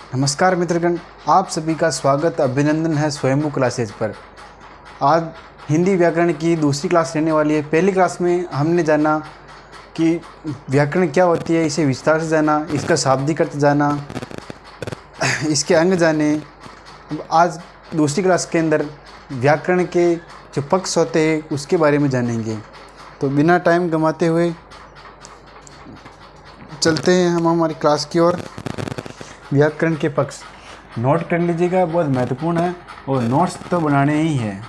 नमस्कार मित्रगण, आप सभी का स्वागत अभिनंदन है स्वयंभू क्लासेज पर। आज हिंदी व्याकरण की दूसरी क्लास रहने वाली है। पहली क्लास में हमने जाना कि व्याकरण क्या होती है, इसे विस्तार से जाना, इसका शाब्दिक अर्थ जाना, इसके अंग जाने। आज दूसरी क्लास के अंदर व्याकरण के जो पक्ष होते हैं उसके बारे में जानेंगे। तो बिना टाइम गंवाते हुए चलते हैं हम हमारी क्लास की ओर। व्याकरण के पक्ष नोट कर लीजिएगा, बहुत महत्वपूर्ण है और नोट्स तो बनाने ही हैं।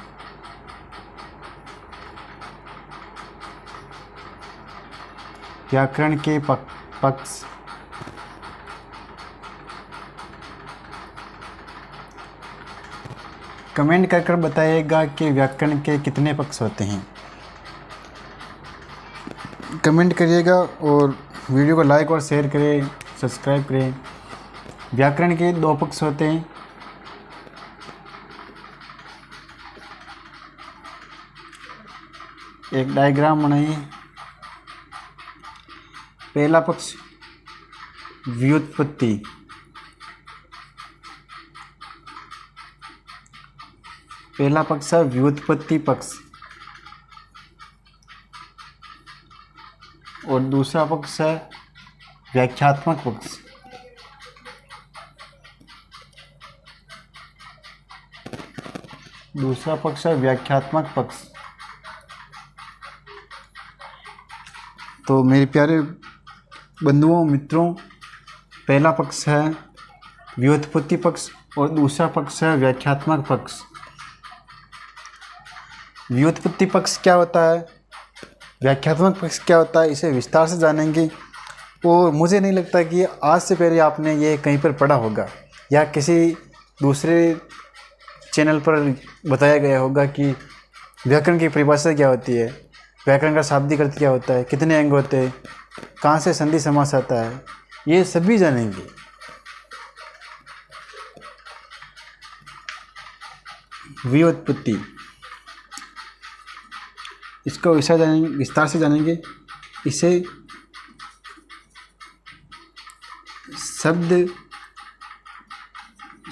व्याकरण के पक्ष कमेंट कर बताइएगा कि व्याकरण के कितने पक्ष होते हैं। कमेंट करिएगा और वीडियो को लाइक और शेयर करें, सब्सक्राइब करें। व्याकरण के दो पक्ष होते हैं। एक डायग्राम बनाइए। पहला पक्ष व्युत्पत्ति, पहला पक्ष है व्युत्पत्ति पक्ष और दूसरा पक्ष है व्याख्यात्मक पक्ष। दूसरा पक्ष है व्याख्यात्मक पक्ष। तो मेरे प्यारे बंधुओं मित्रों, पहला पक्ष है व्युत्पत्ति पक्ष और दूसरा पक्ष है व्याख्यात्मक पक्ष। व्युत्पत्ति पक्ष क्या होता है, व्याख्यात्मक पक्ष क्या होता है, इसे विस्तार से जानेंगे। और मुझे नहीं लगता कि आज से पहले आपने ये कहीं पर पढ़ा होगा या किसी दूसरे चैनल पर बताया गया होगा कि व्याकरण की परिभाषा क्या होती है, व्याकरण का शाब्दिक अर्थ क्या होता है, कितने अंग होते हैं, कहाँ से संधि समास आता है, ये सभी जानेंगे। व्युत्पत्ति, इसको विस्तार से जानेंगे। इसे शब्द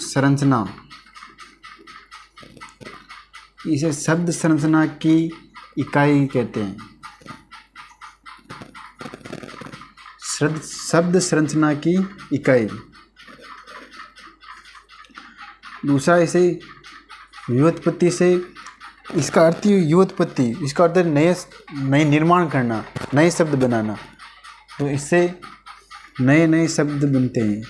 संरचना, इसे शब्द संरचना की इकाई कहते हैं। शब्द संरचना की इकाई। दूसरा, इसे व्युत्पत्ति से, इसका अर्थ ही व्युत्पत्ति, इसका अर्थ नए निर्माण करना, नए शब्द बनाना। तो इससे नए शब्द बनते हैं।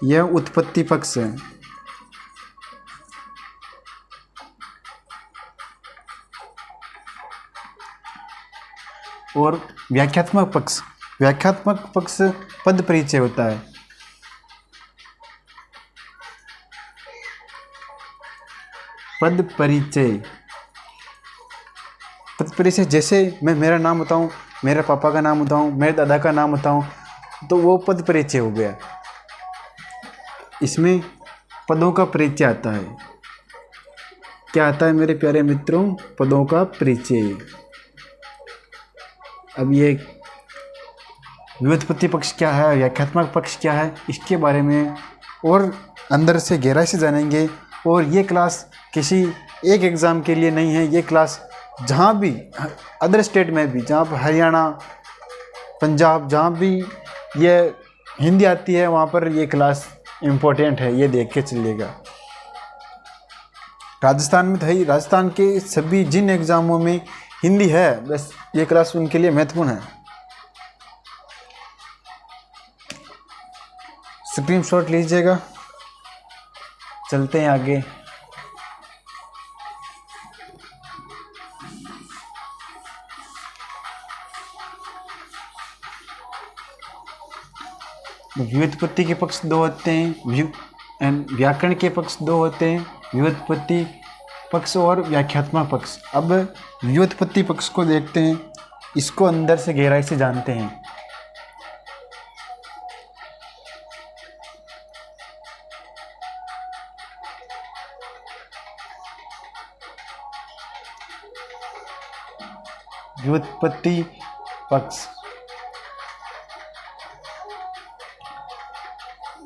यह उत्पत्ति पक्ष है। और व्याख्यात्मक पक्ष, व्याख्यात्मक पक्ष पद परिचय होता है। पद परिचय, पद परिचय जैसे मैं मेरा नाम बताऊं, मेरे पापा का नाम बताऊं, मेरे दादा का नाम बताऊं, तो वो पद परिचय हो गया। इसमें पदों का परिचय आता है। क्या आता है मेरे प्यारे मित्रों? पदों का परिचय। अब ये व्युत्पत्ति पक्ष क्या है, व्याख्यात्मक पक्ष क्या है, इसके बारे में और अंदर से गहराई से जानेंगे। और ये क्लास किसी एक एग्ज़ाम के लिए नहीं है, ये क्लास जहाँ भी अदर स्टेट में भी, जहाँ पर हरियाणा, पंजाब, जहाँ भी ये हिंदी आती है वहाँ पर ये क्लास इम्पोर्टेंट है, ये देख के चलिएगा। राजस्थान में तो राजस्थान के सभी जिन एग्ज़ामों में हिंदी है, बस ये क्लास उनके लिए महत्वपूर्ण है। स्क्रीनशॉट लीजिएगा, चलते हैं आगे। व्युत्पत्ति के पक्ष दो होते हैं, व्याकरण के पक्ष दो होते हैं, व्युत्पत्ति पक्ष और व्याख्यात्मक पक्ष। अब व्युत्पत्ति पक्ष को देखते हैं, इसको अंदर से गहराई से जानते हैं। व्युत्पत्ति पक्ष।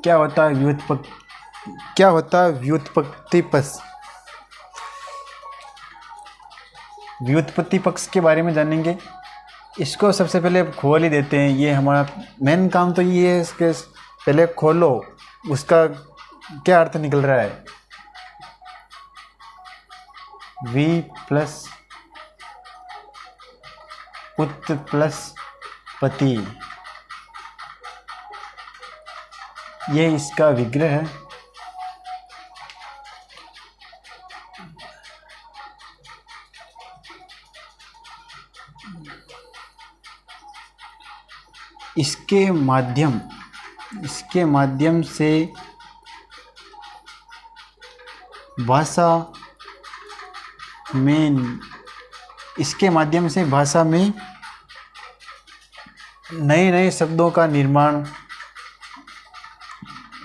क्या होता है व्युत्पत्ति पक्ष? व्युत्पत्ति पक्ष के बारे में जानेंगे। इसको सबसे पहले खोल ही देते हैं। ये हमारा मेन काम तो ये है, इसके पहले खोलो उसका क्या अर्थ निकल रहा है। वी प्लस उत प्लस पति, ये इसका विग्रह है। इसके माध्यम से भाषा में नए नए शब्दों का निर्माण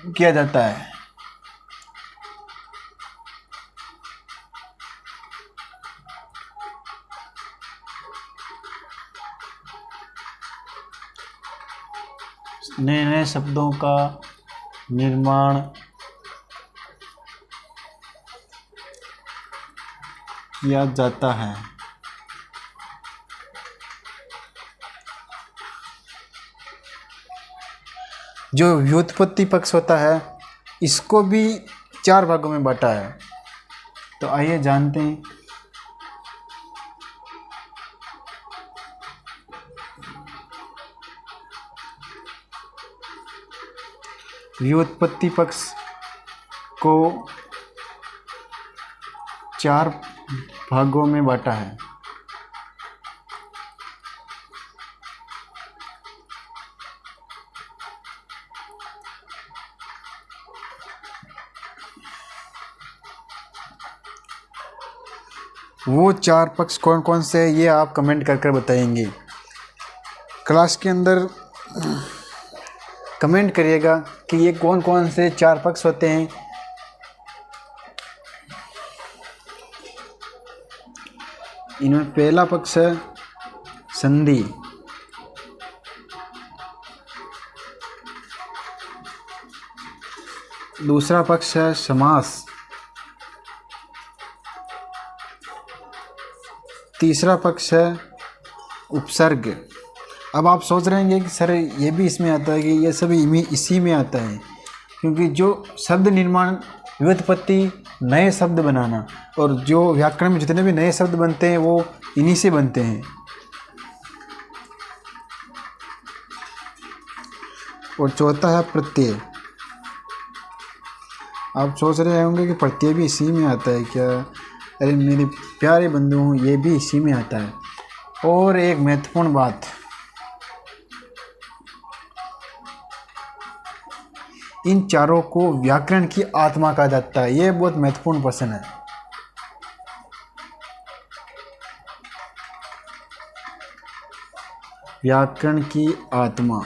किया जाता है। नए नए शब्दों का निर्माण किया जाता है। जो व्युत्पत्ति पक्ष होता है इसको भी 4 भागों में बांटा है। तो आइए जानते हैं। व्युत्पत्ति पक्ष को 4 भागों में बांटा है। वो 4 पक्ष कौन कौन से हैं ये आप कमेंट कर बताएंगे। क्लास के अंदर कमेंट करिएगा कि ये कौन कौन से 4 पक्ष होते हैं। इनमें पहला पक्ष है संधि, दूसरा पक्ष है समास, तीसरा पक्ष है उपसर्ग। अब आप सोच रहे होंगे कि सर ये भी इसमें आता है कि ये सभी इसी में आता है, क्योंकि जो शब्द निर्माण, व्युत्पत्ति, नए शब्द बनाना और जो व्याकरण में जितने भी नए शब्द बनते हैं वो इन्हीं से बनते हैं। और चौथा है प्रत्यय। आप सोच रहे होंगे कि प्रत्यय भी इसी में आता है क्या? अरे मेरे प्यारे बंधुओं, ये भी इसी में आता है। और एक महत्वपूर्ण बात, इन चारों को व्याकरण की आत्मा कहा जाता है। ये बहुत महत्वपूर्ण प्रश्न है। व्याकरण की आत्मा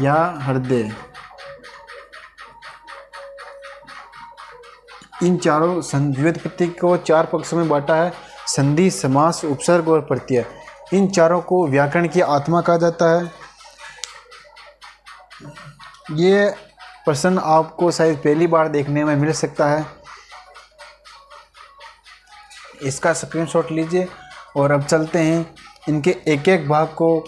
या हृदय, इन चारों व्युत्पत्ति को 4 पक्षों में बांटा है। संधि, समास, उपसर्ग और प्रत्यय। इन चारों को व्याकरण की आत्मा कहा जाता है। ये प्रश्न आपको शायद पहली बार देखने में मिल सकता है। इसका स्क्रीनशॉट लीजिए और अब चलते हैं इनके एक एक भाग को,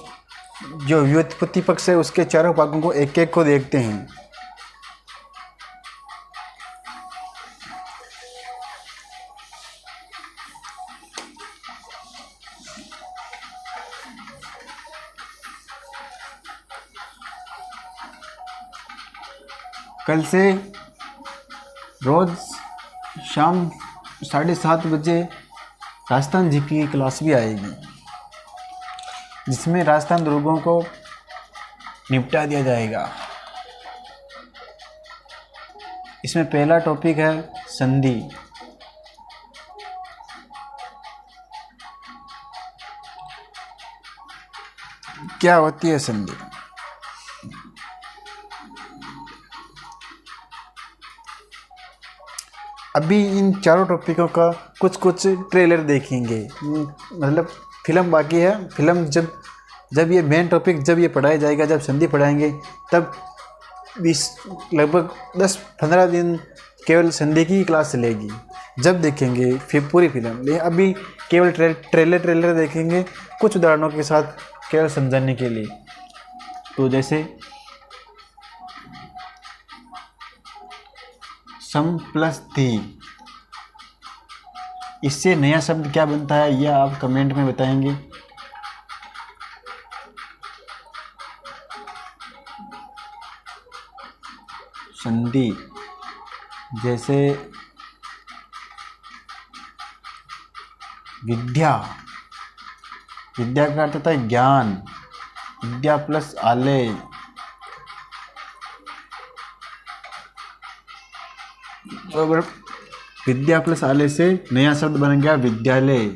जो व्युत्पत्ति पक्ष है उसके चारों भागों को एक एक को देखते हैं। कल से रोज़ शाम 7:30 बजे राजस्थान जीके की क्लास भी आएगी, जिसमें राजस्थान दुर्गों को निपटा दिया जाएगा। इसमें पहला टॉपिक है संधि। क्या होती है संधि? अभी इन चारों टॉपिकों का कुछ कुछ ट्रेलर देखेंगे, मतलब फिल्म बाकी है। फिल्म जब ये मेन टॉपिक जब ये पढ़ाया जाएगा, जब संधि पढ़ाएंगे, तब 20 लगभग 10-15 दिन केवल संधि की क्लास चलेगी, जब देखेंगे फिर पूरी फिल्म। लेकिन अभी केवल ट्रेलर देखेंगे कुछ उदाहरणों के साथ, केवल समझाने के लिए। तो जैसे सम प्लस थी, इससे नया शब्द क्या बनता है यह आप कमेंट में बताएंगे। संधि जैसे विद्या, विद्या का अर्थ होता है ज्ञान, विद्या प्लस आलय, और विद्या प्लस आलय से नया शब्द बन गया विद्यालय।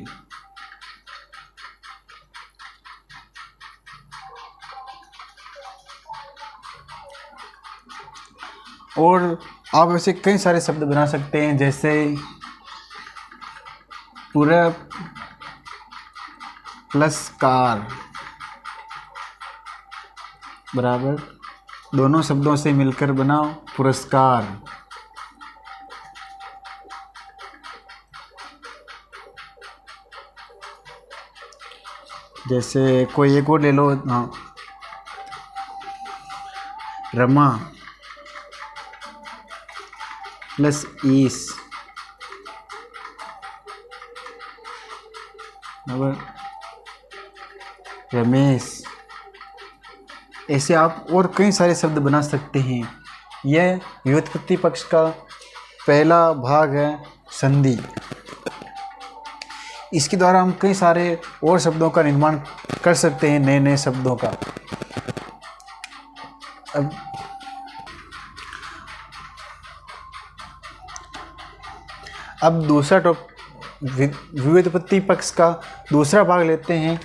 और आप ऐसे कई सारे शब्द बना सकते हैं, जैसे पूरा प्लस कार बराबर, दोनों शब्दों से मिलकर बनाओ पुरस्कार। जैसे कोई एक और ले लो, हाँ, रमा प्लस ईस बराबर रमेश। ऐसे आप और कई सारे शब्द बना सकते हैं। यह व्युत्पत्ति पक्ष का पहला भाग है, संधि। इसके द्वारा हम कई सारे और शब्दों का निर्माण कर सकते हैं, नए नए शब्दों का। अब दूसरा व्युत्पत्ति पक्ष का दूसरा भाग लेते हैं,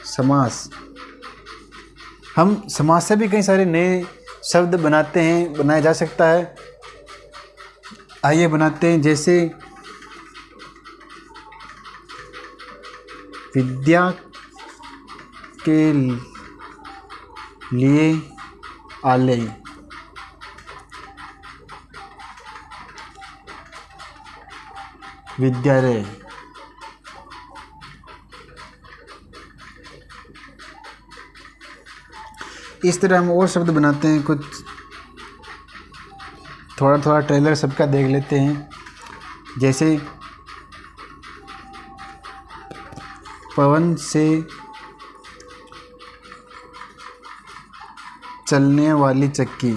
समास। हम समास से भी कई सारे नए शब्द बनाते हैं, बनाया जा सकता है। आइए बनाते हैं। जैसे विद्या के लिए आलय, विद्यालय। इस तरह हम और शब्द बनाते हैं, कुछ थोड़ा थोड़ा ट्रेलर सबका देख लेते हैं। जैसे पवन से चलने वाली चक्की,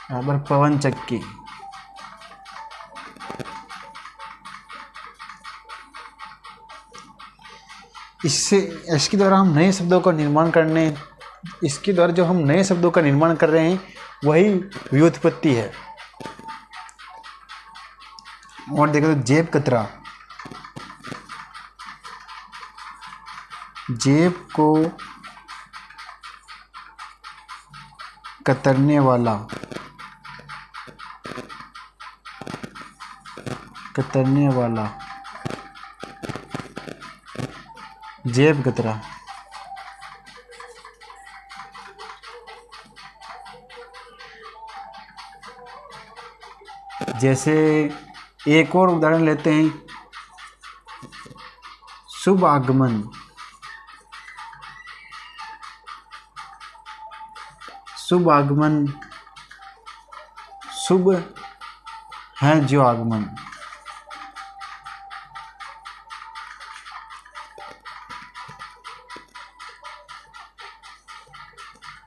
बराबर पवन चक्की। इसके द्वारा हम नए शब्दों का निर्माण करने, इसके द्वारा जो हम नए शब्दों का निर्माण कर रहे हैं वही व्युत्पत्ति है। और देखो तो जेब कतरा, जेब को कतरने वाला, कतरने वाला, जेब कतरा। जैसे एक और उदाहरण लेते हैं, शुभ आगमन, शुभ आगमन, शुभ है जो आगमन।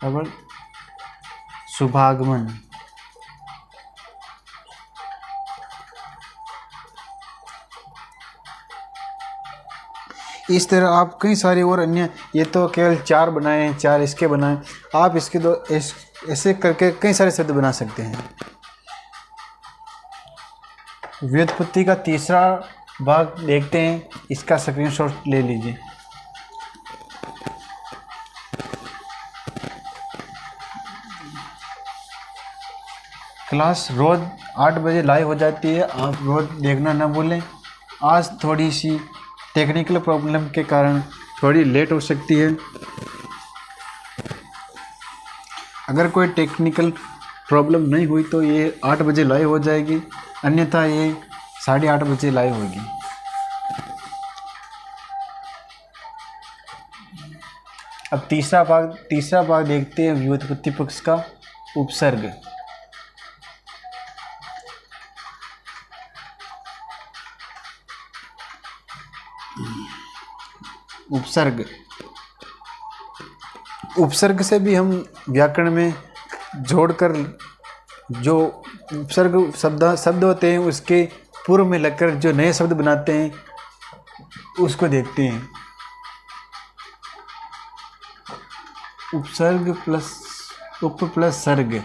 अब शुभागमन। इस तरह आप कई सारे और अन्य, ये तो केवल 4 बनाए हैं, 4 इसके बनाए, आप इसके दो ऐसे करके कई सारे शब्द बना सकते हैं। व्युत्पत्ति का तीसरा भाग देखते हैं, इसका स्क्रीनशॉट ले लीजिए। क्लास रोज़ 8 बजे लाइव हो जाती है, आप रोज़ देखना ना भूलें। आज थोड़ी सी टेक्निकल प्रॉब्लम के कारण थोड़ी लेट हो सकती है। अगर कोई टेक्निकल प्रॉब्लम नहीं हुई तो ये 8 बजे लाइव हो जाएगी, अन्यथा ये 8:30 बजे लाइव होगी। अब तीसरा भाग देखते हैं, व्युत्पत्ति पक्ष का उपसर्ग। उपसर्ग से भी हम व्याकरण में जोड़कर जो उपसर्ग शब्द होते हैं उसके पूर्व में लगकर जो नए शब्द बनाते हैं उसको देखते हैं। उपसर्ग प्लस उप प्लस सर्ग।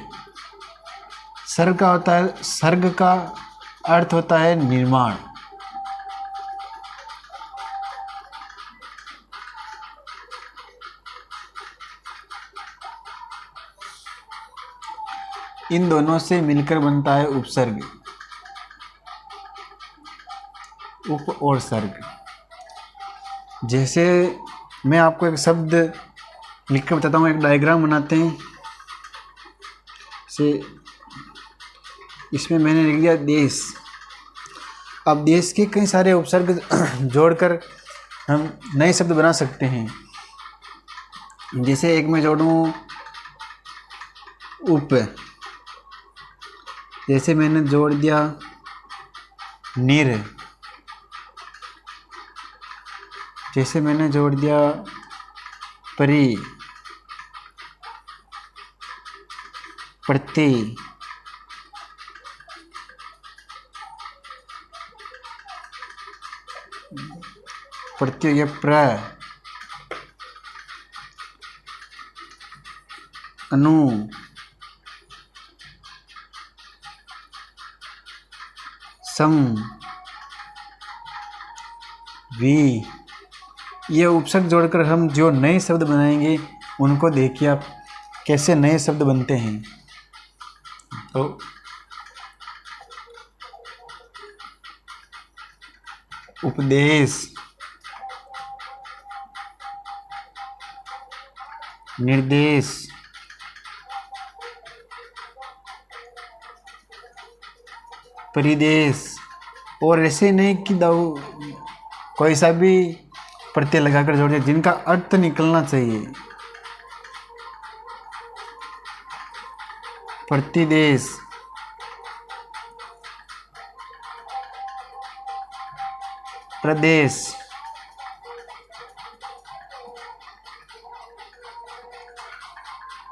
सर्ग का अर्थ होता है निर्माण। इन दोनों से मिलकर बनता है उपसर्ग, उप और सर्ग। जैसे मैं आपको एक शब्द लिखकर बताता हूँ, एक डायग्राम बनाते हैं। से इसमें मैंने लिख दिया देश। अब देश के कई सारे उपसर्ग जोड़कर हम नए शब्द बना सकते हैं। जैसे एक मैं जोड़ूँ उप, जैसे मैंने जोड़ दिया निर, जैसे मैंने जोड़ दिया परि, प्रति, प्रत्यय प्र, अनु, सम, वी। ये उपसर्ग जोड़कर हम जो नए शब्द बनाएंगे उनको देखिए आप कैसे नए शब्द बनते हैं। तो उपदेश, निर्देश, परिदेश। और ऐसे नहीं कि कोई सा भी प्रत्यय लगाकर जोड़ दिया, जिनका अर्थ निकलना चाहिए। प्रतिदेश, प्रदेश,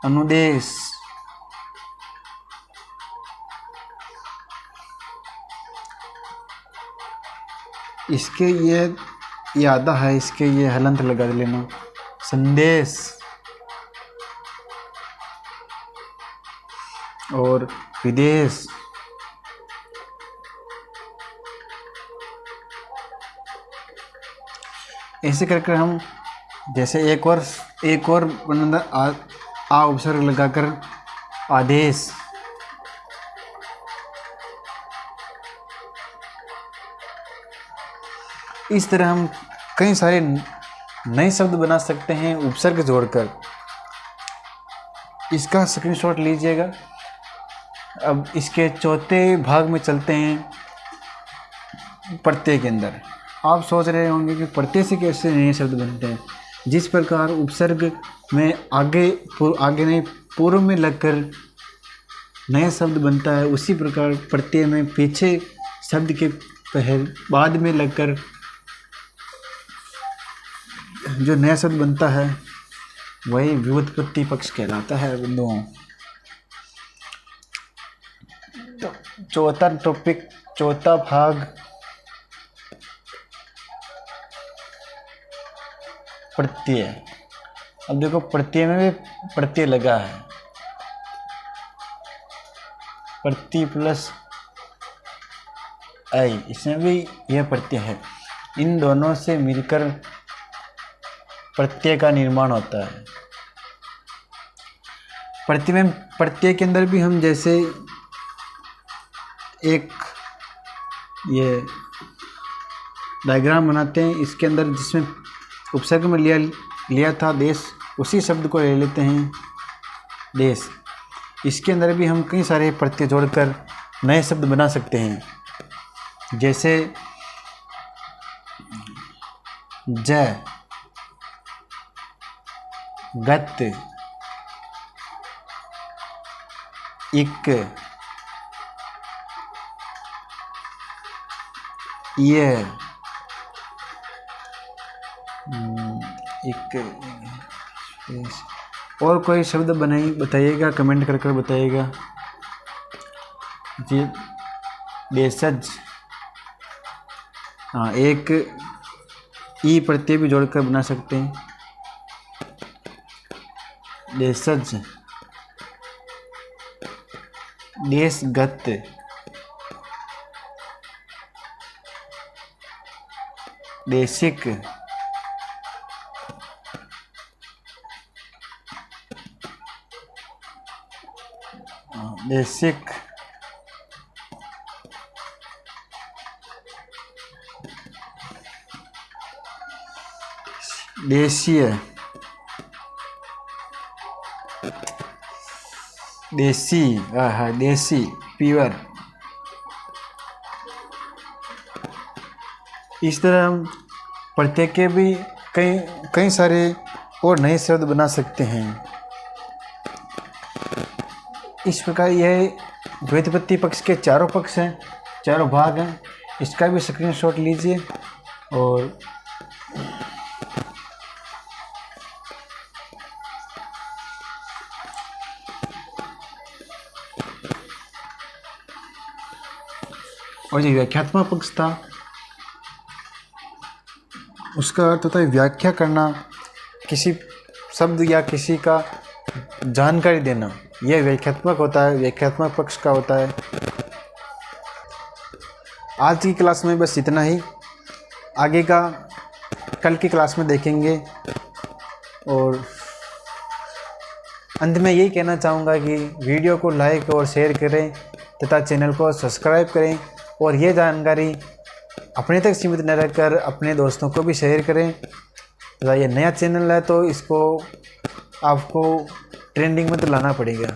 अनुदेश, इसके ये आधा है, इसके ये हलंत लगा लेना। संदेश और विदेश। ऐसे करके हम जैसे एक और आ उपसर्ग लगाकर आदेश, इस तरह हम कई सारे नए शब्द बना सकते हैं उपसर्ग जोड़कर। इसका स्क्रीनशॉट लीजिएगा। अब इसके चौथे भाग में चलते हैं, प्रत्यय के अंदर। आप सोच रहे होंगे कि प्रत्यय से कैसे नए शब्द बनते हैं। जिस प्रकार उपसर्ग में आगे नहीं पूर्व में लगकर नया शब्द बनता है, उसी प्रकार प्रत्यय में पीछे शब्द के बाद में लगकर जो नया शब्द बनता है वही व्युत्पत्ति पक्ष कहलाता है बिंदुओं। तो चौथा भाग प्रत्यय। अब देखो प्रत्यय में भी प्रत्यय लगा है, प्रति प्लस ऐ, इसमें भी यह प्रत्यय है। इन दोनों से मिलकर प्रत्यय का निर्माण होता है। प्रत्यय के अंदर भी हम जैसे एक ये डायग्राम बनाते हैं, इसके अंदर जिसमें उपसर्ग में लिया था देश, उसी शब्द को ले लेते हैं देश। इसके अंदर भी हम कई सारे प्रत्यय जोड़कर नए शब्द बना सकते हैं, जैसे ज, गत, इक, ये, और कोई शब्द बताइएगा, कमेंट कर बताइएगा जी। देशज, हाँ, एक ई प्रत्यय भी जोड़कर बना सकते हैं, देशज, देशगत, देशिक, देशिक, देशीय, देसी, हाँ देसी, प्योर। इस तरह हम प्रत्यय के भी कई सारे और नए शब्द बना सकते हैं। इस प्रकार यह व्युत्पत्ति पक्ष के चारों पक्ष हैं, चारों भाग हैं। इसका भी स्क्रीनशॉट लीजिए और जो व्याख्यात्मक पक्ष था उसका अर्थ होता है व्याख्या करना, किसी शब्द या किसी का जानकारी देना, यह व्याख्यात्मक होता है, व्याख्यात्मक पक्ष का होता है। आज की क्लास में बस इतना ही, आगे का कल की क्लास में देखेंगे। और अंत में यही कहना चाहूँगा कि वीडियो को लाइक और शेयर करें तथा चैनल को सब्सक्राइब करें, और ये जानकारी अपने तक सीमित न रहकर अपने दोस्तों को भी शेयर करें। तथा ये नया चैनल है तो इसको आपको ट्रेंडिंग में तो लाना पड़ेगा।